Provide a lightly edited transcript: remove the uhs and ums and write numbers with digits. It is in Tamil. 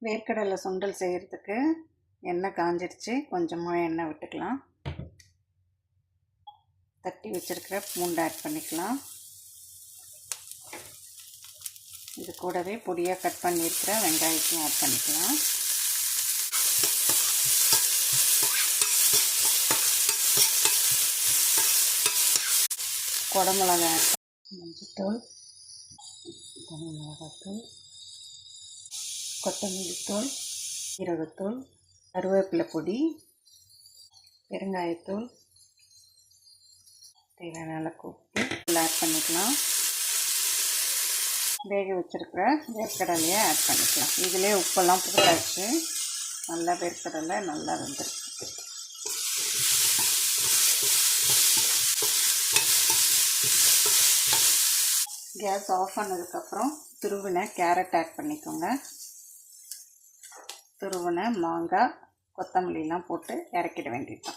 வேர்க்கடலை சுண்டல் செய்கிறதுக்கு எண்ணெய் காஞ்சிடுச்சு. கொஞ்சமாக எண்ணெய் விட்டுக்கலாம். தட்டி வச்சுருக்கிற பூண்டு ஆட் பண்ணிக்கலாம். இது கூடவே பொடியாக கட் பண்ணியிருக்கிற வெங்காயத்தையும் ஆட் பண்ணிக்கலாம். குடமிளகா, மஞ்சத்தூள், தனி மிளகாத்தூள், கொத்தமல்லி தூள், சீரகத்தூள், கருவேப்பிலை பொடி, பெருங்காயத்தூள், தேவையான அளவுக்கு உப்பு ஆட் பண்ணிக்கலாம். வேக வச்சுருக்கிற வேர்க்கடலையை ஆட் பண்ணிக்கலாம். இதிலே உப்பெல்லாம் போட்டாச்சு. நல்லா வேர்க்கடலை நல்லா வெந்துருக்கு. கேஸ் ஆஃப் பண்ணதுக்கப்புறம் துருவின கேரட் ஆட் பண்ணிக்கோங்க. துருவின மாங்காய், கொத்தமல்லிலாம் போட்டு இறக்கிட வேண்டியதுதான்.